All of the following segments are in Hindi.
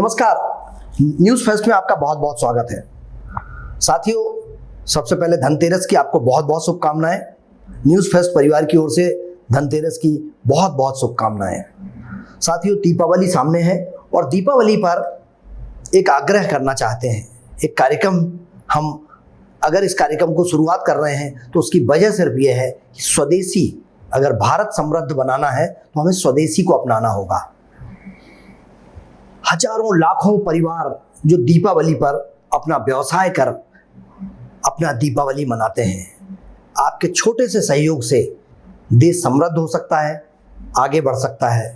नमस्कार, न्यूज़ फेस्ट में आपका बहुत बहुत स्वागत है। साथियों, सबसे पहले धनतेरस की आपको बहुत बहुत शुभकामनाएं। न्यूज़ फेस्ट परिवार की ओर से धनतेरस की बहुत बहुत शुभकामनाएं। साथियों, दीपावली सामने है और दीपावली पर एक आग्रह करना चाहते हैं। एक कार्यक्रम हम अगर इस कार्यक्रम को शुरुआत कर रहे हैं तो उसकी वजह सिर्फ ये है कि स्वदेशी, अगर भारत समृद्ध बनाना है तो हमें स्वदेशी को अपनाना होगा। हजारों लाखों परिवार जो दीपावली पर अपना व्यवसाय कर अपना दीपावली मनाते हैं, आपके छोटे से सहयोग से देश समृद्ध हो सकता है, आगे बढ़ सकता है।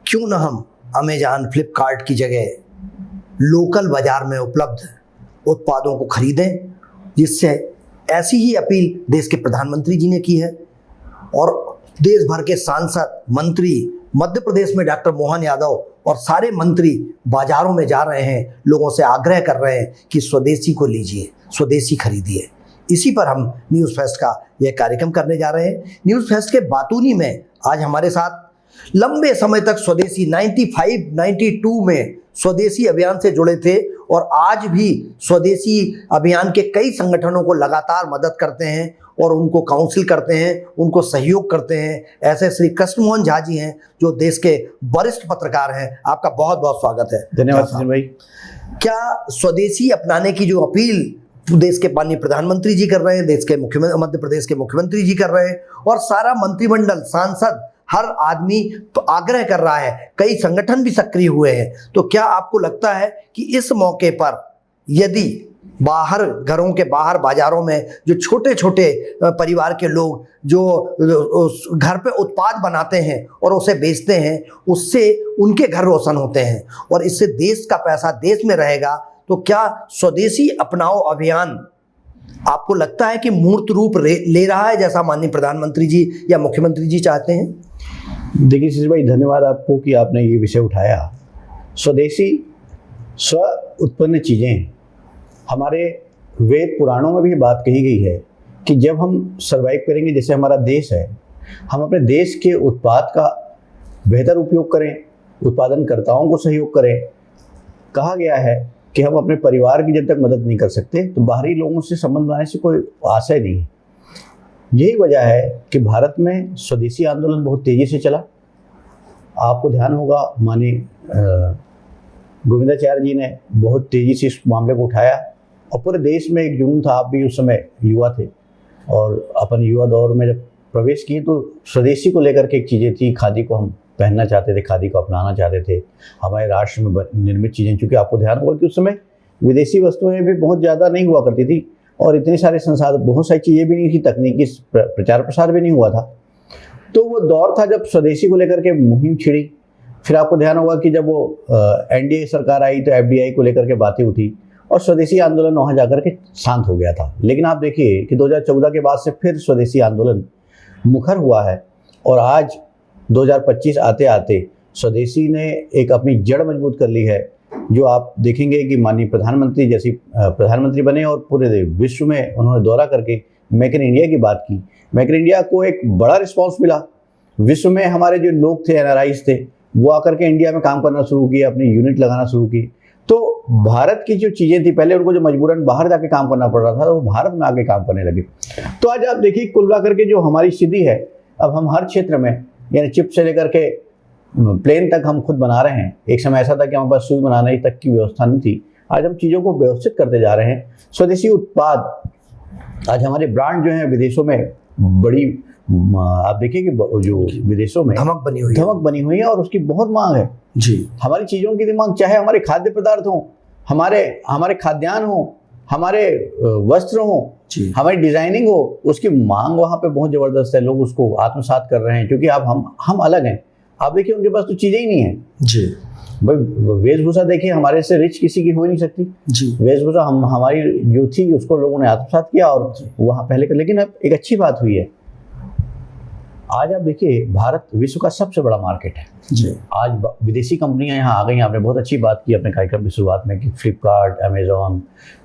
क्यों न हम अमेज़न, फ्लिपकार्ट की जगह लोकल बाजार में उपलब्ध उत्पादों को खरीदें, जिससे ऐसी ही अपील देश के प्रधानमंत्री जी ने की है और देश भर के सांसद, मंत्री, मध्य प्रदेश में डॉक्टर मोहन यादव और सारे मंत्री बाजारों में जा रहे हैं, लोगों से आग्रह कर रहे हैं कि स्वदेशी को लीजिए, स्वदेशी खरीदिए। इसी पर हम न्यूज़ फेस्ट का यह कार्यक्रम करने जा रहे हैं। न्यूज़ फेस्ट के बातूनी में आज हमारे साथ लंबे समय तक स्वदेशी 95-92 में स्वदेशी अभियान से जुड़े थे और आज भी स्वदेशी अभियान के कई संगठनों को लगातार मदद करते हैं और उनको काउंसिल करते हैं, उनको सहयोग करते हैं। ऐसे श्री कृष्ण मोहन झा जी हैं जो देश के वरिष्ठ पत्रकार हैं। आपका बहुत बहुत स्वागत है। धन्यवाद सचिन भाई। क्या स्वदेशी अपनाने की जो अपील देश के माननीय प्रधानमंत्री जी कर रहे हैं, देश के मुख्यमंत्री, मध्य प्रदेश के मुख्यमंत्री जी कर रहे हैं और सारा मंत्रिमंडल, सांसद, हर आदमी तो आग्रह कर रहा है, कई संगठन भी सक्रिय हुए हैं, तो क्या आपको लगता है कि इस मौके पर यदि बाहर, घरों के बाहर बाजारों में जो छोटे छोटे परिवार के लोग जो घर पे उत्पाद बनाते हैं और उसे बेचते हैं, उससे उनके घर रोशन होते हैं और इससे देश का पैसा देश में रहेगा, तो क्या स्वदेशी अपनाओ अभियान आपको लगता है कि मूर्त रूप ले रहा है जैसा माननीय प्रधानमंत्री जी या मुख्यमंत्री जी चाहते हैं? देखिए शिशिर भाई, धन्यवाद आपको कि आपने ये विषय उठाया। स्वदेशी, स्व उत्पन्न चीज़ें, हमारे वेद पुराणों में भी बात कही गई है कि जब हम सर्वाइव करेंगे, जैसे हमारा देश है, हम अपने देश के उत्पाद का बेहतर उपयोग करें, उत्पादनकर्ताओं को सहयोग करें। कहा गया है कि हम अपने परिवार की जब तक मदद नहीं कर सकते तो बाहरी लोगों से संबंध बनाने से कोई आशय नहीं है। यही वजह है कि भारत में स्वदेशी आंदोलन बहुत तेज़ी से चला। आपको ध्यान होगा, माननीय गोविंदाचार्य जी ने बहुत तेज़ी से इस मामले को उठाया और पूरे देश में एक जुनून था। आप भी उस समय युवा थे और अपन युवा दौर में जब प्रवेश किए तो स्वदेशी को लेकर के एक चीज़ें थी। खादी को हम पहनना चाहते थे, खादी को अपनाना चाहते थे। हमारे राष्ट्र में निर्मित चीज़ें, चूँकि आपको ध्यान होगा कि उस समय विदेशी वस्तुएं भी बहुत ज़्यादा नहीं हुआ करती थी और इतने सारे संसाधन, बहुत सारी चीज़ें भी नहीं थी, तकनीकी प्रचार प्रसार भी नहीं हुआ था। तो वो दौर था जब स्वदेशी को लेकर के मुहिम छिड़ी। फिर आपको ध्यान होगा कि जब वो एनडीए सरकार आई तो एफडीआई को लेकर के बातें उठी और स्वदेशी आंदोलन वहाँ जाकर के शांत हो गया था। लेकिन आप देखिए कि 2014 के बाद से फिर स्वदेशी आंदोलन मुखर हुआ है और आज 2025 आते आते स्वदेशी ने एक अपनी जड़ मजबूत कर ली है। जो आप देखेंगे कि माननीय प्रधानमंत्री जैसी प्रधानमंत्री बने और पूरे विश्व में उन्होंने दौरा करके मेक इन इंडिया की बात की। मेक इन इंडिया को एक बड़ा रिस्पॉन्स मिला। विश्व में हमारे जो लोग थे, एनआरआईज थे, वो आकर के इंडिया में काम करना शुरू किए, अपनी यूनिट लगाना शुरू की। तो भारत की जो चीज़ें थी, पहले उनको जो मजबूरन बाहर जाके काम करना पड़ रहा था, तो वो भारत में आके काम करने लगे। तो आज आप देखिए कुल मिलाकर के जो हमारी स्थिति है, अब हम हर क्षेत्र में, यानी चिप से लेकर के प्लेन तक हम खुद बना रहे हैं। एक समय ऐसा था कि हमारे पास सुई बनाने तक की व्यवस्था नहीं थी। आज हम चीज़ों को व्यवस्थित करते जा रहे हैं। स्वदेशी उत्पाद, आज हमारे ब्रांड जो हैं विदेशों में बड़ी, आप देखिए कि जो विदेशों में धमक बनी हुई है और उसकी बहुत मांग है जी। हमारी चीज़ों की मांग, चाहे हमारे खाद्य पदार्थ हों, हमारे खाद्यान्न हो, हमारे वस्त्र हो, हमारी डिजाइनिंग हो, उसकी मांग वहाँ पे बहुत ज़बरदस्त है। लोग उसको आत्मसात कर रहे हैं क्योंकि अब हम अलग हैं। आप देखिए उनके पास तो चीज़ें ही नहीं है जी। भाई वेशभूषा देखिए, हमारे से रिच किसी की हो ही नहीं सकती जी। वेशभूषा हमारी जो थी उसको लोगों ने आत्मसात किया और वहाँ पहले कर, लेकिन अब एक अच्छी बात हुई है। आज आप देखिए भारत विश्व का सबसे बड़ा मार्केट है जी। आज विदेशी कंपनियां यहाँ आ गई हैं। आपने बहुत अच्छी बात की अपने कार्यक्रम की शुरुआत में कि फ्लिपकार्ट, अमेज़न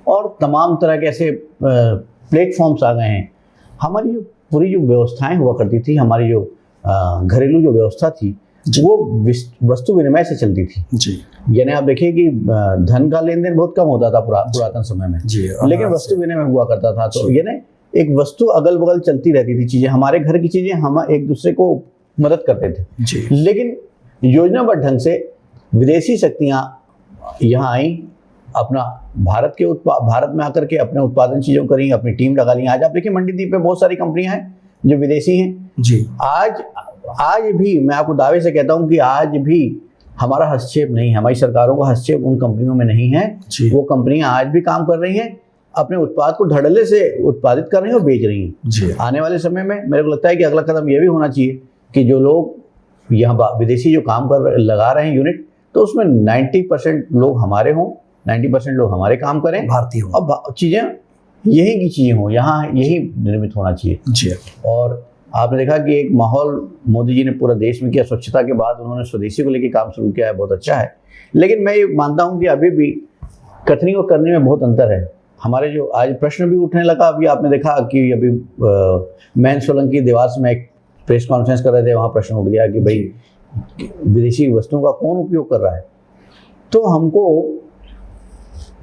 और तमाम तरह के ऐसे प्लेटफॉर्म्स आ गए हैं। हमारी जो पूरी जो व्यवस्थाएं हुआ करती थी, हमारी जो घरेलू जो व्यवस्था थी, वो वस्तु विनिमय से चलती थी जी यानी आप देखिए कि धन का लेन देन बहुत कम होता था पुरातन समय में जी, लेकिन वस्तु विनिमय हुआ करता था। तो यानी एक वस्तु अगल बगल चलती रहती थी, चीजें हमारे घर की चीजें हम एक दूसरे को मदद करते थे जी। लेकिन योजनाबद्ध ढंग से विदेशी शक्तियां यहाँ आई, अपना भारत में आकर के अपने उत्पादन चीजों करी, अपनी टीम लगा ली। आज आप देखिए मंडी द्वीप पे बहुत सारी कंपनियां हैं जो विदेशी हैं जी। आज भी मैं आपको दावे से कहता हूं कि आज भी हमारा हस्तक्षेप नहीं है, हमारी सरकारों का हस्तक्षेप उन कंपनियों में नहीं है। वो कंपनियां आज भी काम कर रही हैं, अपने उत्पाद को धड़ल्ले से उत्पादित कर रही हैं और बेच रही हैं। आने वाले समय में मेरे को लगता है कि अगला कदम यह भी होना चाहिए कि जो लोग यहाँ विदेशी जो काम लगा रहे हैं यूनिट, तो उसमें 90% लोग हमारे हों, 90% लोग हमारे काम करें, भारतीय हों, और चीज़ें यही की चीज़ें हों, यहाँ यही निर्मित होना चाहिए जी। और आपने देखा कि एक माहौल मोदी जी ने पूरा देश में किया, स्वच्छता के बाद उन्होंने स्वदेशी को लेकर काम शुरू किया है, बहुत अच्छा है। लेकिन मैं ये मानता हूँ कि अभी भी कथनी और करनी में बहुत अंतर है। हमारे जो आज प्रश्न भी उठने लगा, अभी आपने देखा कि अभी महेंद्र सोलंकी देवास में एक प्रेस कॉन्फ्रेंस कर रहे थे, वहाँ प्रश्न उठ गया कि भाई विदेशी वस्तुओं का कौन उपयोग कर रहा है। तो हमको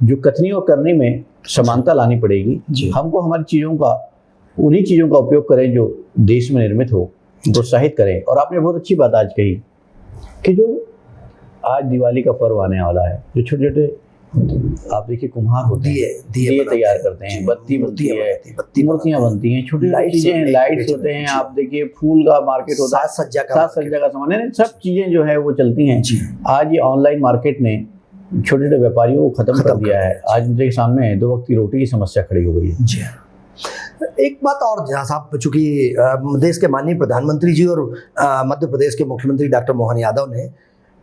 जो कथनी और करनी में समानता लानी पड़ेगी। हमको हमारी चीज़ों का, उन्हीं चीज़ों का उपयोग करें जो देश में निर्मित हो, प्रोत्साहित करें। और आपने बहुत अच्छी बात आज कही कि जो आज दिवाली का पर्व आने वाला है, जो छोटे छोटे आप देखिए कुम्हार होते हैं, दिए तैयार करते हैं, बत्ती बनती है, मूर्तियाँ बनती हैं, छोटी चीजें, लाइट्स होते हैं, आप देखिए फूल का मार्केट होता है, साज सज्जा का सामान है, सब चीजें जो है वो चलती हैं। आज ये ऑनलाइन मार्केट ने छोटे छोटे व्यापारियों को खत्म कर दिया है। आज उनके सामने 2 वक्त की रोटी की समस्या खड़ी हो गई है। एक बात और जहाँ साहब, चूंकि देश के माननीय प्रधानमंत्री जी और मध्य प्रदेश के मुख्यमंत्री डॉक्टर मोहन यादव ने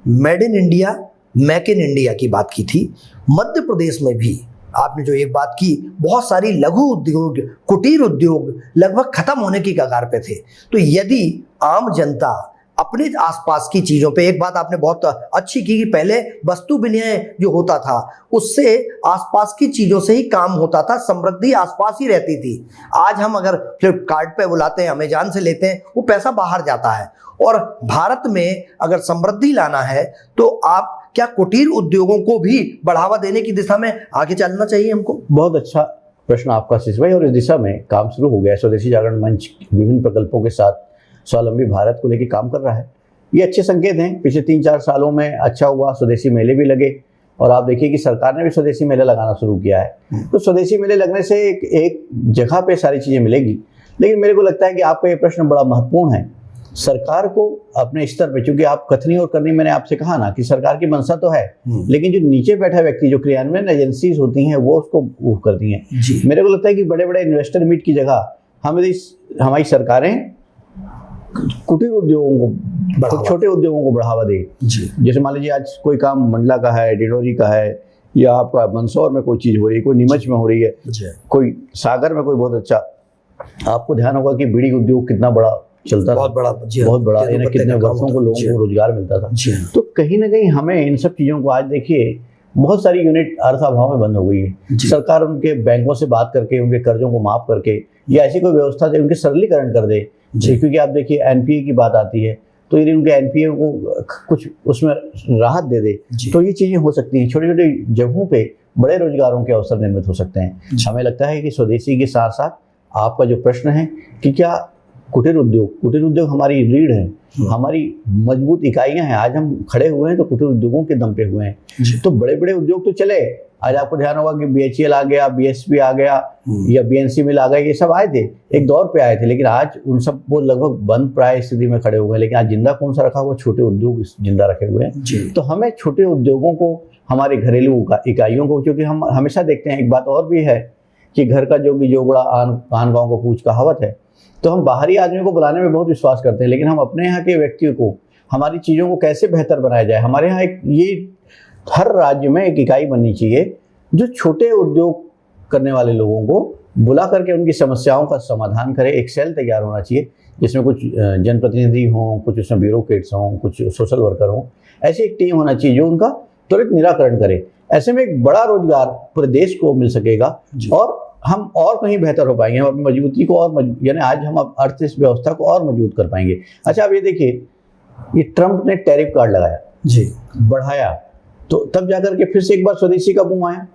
made in India, make in India की बात की थी, मध्य प्रदेश में भी आपने जो एक बात की, बहुत सारी लघु उद्योग, कुटीर उद्योग लगभग खत्म होने की कगार पे थे। तो यदि आम जनता अपने आसपास की चीज़ों पे, एक बात आपने बहुत अच्छी की कि पहले वस्तु विनिमय जो होता था उससे आसपास की चीज़ों से ही काम होता था, समृद्धि आसपास ही रहती थी। आज हम अगर फ्लिपकार्ट पे बुलाते हैं, अमेजॉन से लेते हैं, वो पैसा बाहर जाता है। और भारत में अगर समृद्धि लाना है तो आप क्या कुटीर उद्योगों को भी बढ़ावा देने की दिशा में आगे चलना चाहिए हमको? बहुत अच्छा प्रश्न आपका आशीष भाई, और इस दिशा में काम शुरू हो गया है। स्वदेशी जागरण मंच विभिन्न प्रकल्पों के साथ स्वावलंबी भारत को लेकर काम कर रहा है। ये अच्छे संकेत हैं। पिछले 3-4 सालों में अच्छा हुआ, स्वदेशी मेले भी लगे, और आप देखिए कि सरकार ने भी स्वदेशी मेला लगाना शुरू किया है। तो स्वदेशी मेले लगने से एक जगह पे सारी चीज़ें मिलेगी। लेकिन मेरे को लगता है कि आपका ये प्रश्न बड़ा महत्वपूर्ण है। सरकार को अपने स्तर पे, चूंकि आप कथनी और करनी, मैंने आपसे कहा ना कि सरकार की मंशा तो है, लेकिन जो नीचे बैठा व्यक्ति, जो क्रियान्वयन एजेंसीज होती हैं, वो उसको वो करती हैं। मेरे को लगता है कि बड़े बड़े इन्वेस्टर मीट की जगह हमारी सरकारें कुटीर उद्योगों को, छोटे उद्योगों को बढ़ावा दे। जैसे मान लीजिए आज कोई काम मंडला का है, डिडोरी का है, या आपका मंदसौर में कोई चीज़ हो रही है, कोई नीमच में हो रही है, कोई सागर में कोई बहुत अच्छा। आपको ध्यान होगा कि बीड़ी उद्योग कितना बड़ा चलता था, बहुत बड़ा, यानी कितने वर्षों को लोगों को रोजगार मिलता था। तो कहीं ना कहीं हमें इन सब चीज़ों को, आज देखिए बहुत सारी यूनिट अर्थाभाव में बंद हो गई है। सरकार उनके बैंकों से बात करके, उनके कर्जों को माफ करके, या ऐसी कोई व्यवस्था दे, उनके सरलीकरण कर दे। क्योंकि आप देखिए एनपीए की बात आती है, तो यदि उनके एनपीए को कुछ उसमें राहत दे दे, तो ये चीज़ें हो सकती हैं। छोटी छोटी जगहों पे बड़े रोजगारों के अवसर निर्मित हो सकते हैं। हमें लगता है कि स्वदेशी के साथ साथ आपका जो प्रश्न है कि क्या कुटीर उद्योग हमारी रीढ़ है, हमारी मजबूत इकाइयां हैं। आज हम खड़े हुए हैं तो कुटीर उद्योगों के दम पे हुए हैं। तो बड़े बड़े उद्योग तो चले, आज आपको ध्यान होगा कि बीएचईएल आ गया, बीएसपी आ गया, या बीएनसी मिल आ गया, ये सब आए थे, एक दौर पे आए थे, लेकिन आज उन सब वो लगभग बंद प्राय स्थिति में खड़े हुए हैं। लेकिन आज जिंदा कौन सा रखा हुआ? छोटे उद्योग जिंदा रखे हुए हैं। तो हमें छोटे उद्योगों को, हमारे घरेलू इकाइयों को, क्योंकि हम हमेशा देखते हैं, एक बात और भी है कि घर का जोगड़ा आन गाँव को पूछ कहावत है। तो हम बाहरी आदमी को बुलाने में बहुत विश्वास करते हैं, लेकिन हम अपने यहाँ के व्यक्तियों को, हमारी चीज़ों को कैसे बेहतर बनाया जाए। हमारे यहाँ ये हर राज्य में एक इकाई बननी चाहिए जो छोटे उद्योग करने वाले लोगों को बुला करके उनकी समस्याओं का समाधान करे। एक सेल तैयार होना चाहिए जिसमें कुछ जनप्रतिनिधि हों, कुछ उसमें ब्यूरोक्रेट्स हों, कुछ सोशल वर्कर हों। ऐसी एक टीम होना चाहिए जो उनका त्वरित निराकरण करे। ऐसे में एक बड़ा रोजगार पूरे देश को मिल सकेगा और हम और कहीं बेहतर हो पाएंगे। हम अपनी मजबूती को और यानी आज हम अर्थव्यवस्था को और मजबूत कर पाएंगे। अच्छा, आप ये देखिए, ये ट्रम्प ने टैरिफ कार्ड लगाया जी, बढ़ाया, तो तब जाकर के फिर से एक बार स्वदेशी का बूम आया।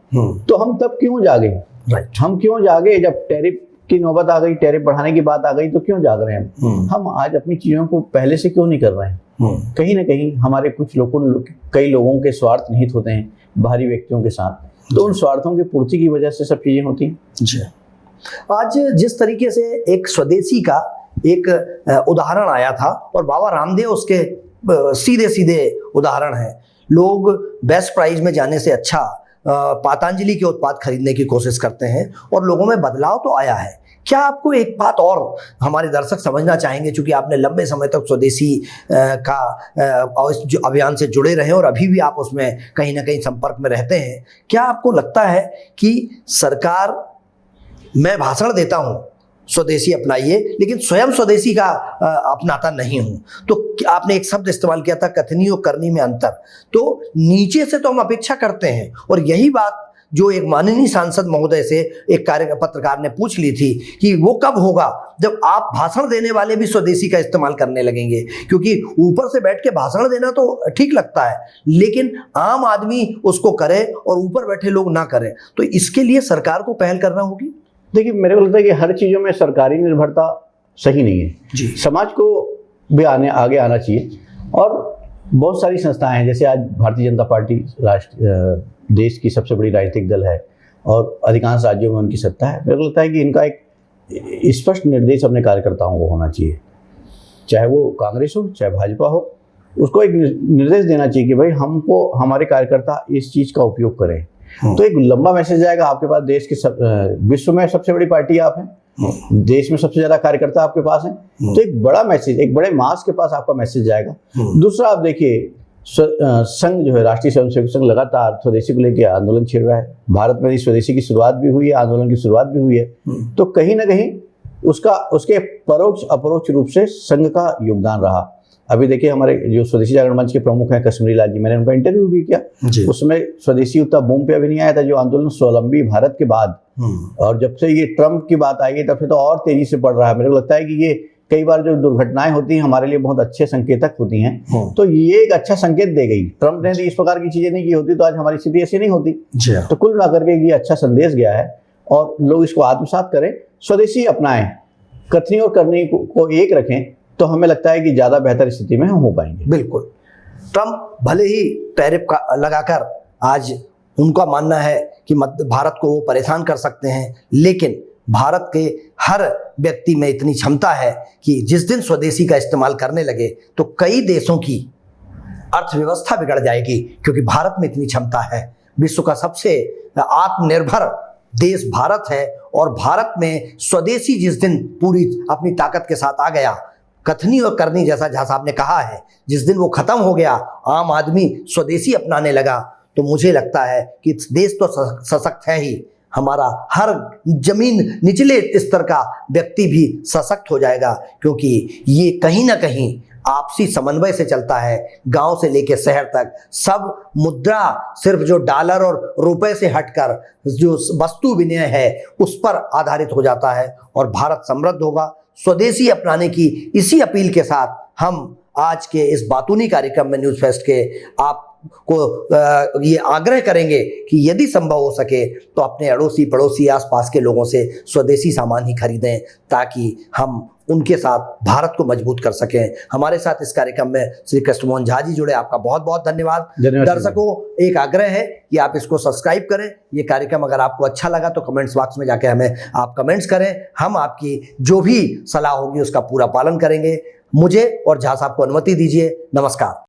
तो हम तब क्यों जागे? राइट। हम क्यों जागे? जब टैरिफ की नौबत आ गई, टैरिफ बढ़ाने की बात आ गई, तो क्यों जाग रहे हैं हम आज अपनी चीजों को पहले से क्यों नहीं कर रहे हैं? कहीं ना कहीं हमारे कुछ कई लोगों के स्वार्थ निहित होते हैं बाहरी व्यक्तियों के साथ, तो उन स्वार्थों की पूर्ति की वजह से सब चीजें होती हैं। जी। आज जिस तरीके से एक स्वदेशी का एक उदाहरण आया था और बाबा रामदेव उसके सीधे सीधे उदाहरण है। लोग बेस्ट प्राइस में जाने से अच्छा पतंजलि के उत्पाद खरीदने की कोशिश करते हैं और लोगों में बदलाव तो आया है। क्या आपको एक बात और हमारे दर्शक समझना चाहेंगे, चूंकि आपने लंबे समय तक स्वदेशी का जो अभियान से जुड़े रहे और अभी भी आप उसमें कहीं ना कहीं संपर्क में रहते हैं, क्या आपको लगता है कि सरकार, मैं भाषण देता हूं स्वदेशी अपनाइए लेकिन स्वयं स्वदेशी का अपनाता नहीं हूं, तो आपने एक शब्द इस्तेमाल किया था कथनी और करनी में अंतर, तो नीचे से तो हम अपेक्षा करते हैं, और यही बात जो एक माननीय सांसद महोदय से एक पत्रकार ने पूछ ली थी कि वो कब होगा जब आप भाषण देने वाले भी स्वदेशी का इस्तेमाल करने लगेंगे, क्योंकि ऊपर से बैठ के भाषण देना तो ठीक लगता है लेकिन आम आदमी उसको करे और ऊपर बैठे लोग ना करें, तो इसके लिए सरकार को पहल करना होगी। देखिए, मेरे को लगता है कि हर चीज़ों में सरकारी निर्भरता सही नहीं है जी। समाज को भी आगे आना चाहिए, और बहुत सारी संस्थाएं हैं, जैसे आज भारतीय जनता पार्टी देश की सबसे बड़ी राजनीतिक दल है और अधिकांश राज्यों में उनकी सत्ता है। मेरे को लगता है कि इनका एक स्पष्ट निर्देश अपने कार्यकर्ताओं को होना चाहिए, चाहे वो कांग्रेस हो चाहे भाजपा हो, उसको एक निर्देश देना चाहिए कि भाई हमको हमारे कार्यकर्ता इस चीज़ का उपयोग करें। तो एक लंबा मैसेज आएगा आपके पास, देश के विश्व में सबसे बड़ी पार्टी आप हैं, देश में सबसे ज्यादा कार्यकर्ता आपके पास हैं, तो एक बड़ा मैसेज, एक बड़े मास के पास आपका मैसेज जाएगा। दूसरा, आप देखिए संघ जो है, राष्ट्रीय स्वयंसेवक संघ लगातार स्वदेशी को लेकर आंदोलन छेड़ रहा है। भारत में स्वदेशी की शुरुआत भी हुई है, आंदोलन की शुरुआत भी हुई है, तो कहीं ना कहीं उसके परोक्ष अपरोक्ष रूप से संघ का योगदान रहा। अभी देखिए, हमारे जो स्वदेशी जागरण मंच के प्रमुख हैं कश्मीरी लाल जी, मैंने उनका इंटरव्यू भी किया, उसमें स्वदेशी उतना बूम पे अभी नहीं आया था जो आंदोलन स्वावलंबी भारत के बाद, और जब से ये ट्रम्प की बात आई है तब से तो और तेजी से बढ़ रहा है। मेरे को लगता है कि ये कई बार जो दुर्घटनाएं होती हैं हमारे लिए बहुत अच्छे संकेतक होती हैं, तो ये एक अच्छा संकेत दे गई। ट्रम्प ने इस प्रकार की चीजें नहीं की होती तो आज हमारी स्थिति ऐसी नहीं होती। तो कुल मिलाकर के ये अच्छा संदेश गया है और लोग इसको आत्मसात करें, स्वदेशी अपनाएं, कथनी और करनी को एक रखें, तो हमें लगता है कि ज़्यादा बेहतर स्थिति में हम हो पाएंगे। बिल्कुल। ट्रम्प भले ही टैरिफ का लगाकर आज उनका मानना है कि भारत को वो परेशान कर सकते हैं, लेकिन भारत के हर व्यक्ति में इतनी क्षमता है कि जिस दिन स्वदेशी का इस्तेमाल करने लगे तो कई देशों की अर्थव्यवस्था बिगड़ जाएगी, क्योंकि भारत में इतनी क्षमता है। विश्व का सबसे आत्मनिर्भर देश भारत है और भारत में स्वदेशी जिस दिन पूरी अपनी ताकत के साथ आ गया, कथनी और करनी जैसा जहाँ साहब ने कहा है, जिस दिन वो खत्म हो गया, आम आदमी स्वदेशी अपनाने लगा, तो मुझे लगता है कि देश तो सशक्त है ही, हमारा हर जमीन निचले स्तर का व्यक्ति भी सशक्त हो जाएगा, क्योंकि ये कहीं ना कहीं आपसी समन्वय से चलता है। गांव से लेकर शहर तक सब मुद्रा सिर्फ जो डॉलर और रुपए से हटकर जो वस्तु विनिमय है उस पर आधारित हो जाता है और भारत समृद्ध होगा। स्वदेशी अपनाने की इसी अपील के साथ हम आज के इस बातूनी कार्यक्रम में न्यूज़ फेस्ट के आपको ये आग्रह करेंगे कि यदि संभव हो सके तो अपने अड़ोसी पड़ोसी आसपास के लोगों से स्वदेशी सामान ही खरीदें, ताकि हम उनके साथ भारत को मजबूत कर सकें। हमारे साथ इस कार्यक्रम में श्री कृष्णमोहन झा जी जुड़े, आपका बहुत बहुत धन्यवाद। दर्शकों, एक आग्रह है कि आप इसको सब्सक्राइब करें। ये कार्यक्रम अगर आपको अच्छा लगा तो कमेंट्स बॉक्स में जाके हमें आप कमेंट्स करें, हम आपकी जो भी सलाह होगी उसका पूरा पालन करेंगे। मुझे और झा साहब को अनुमति दीजिए। नमस्कार।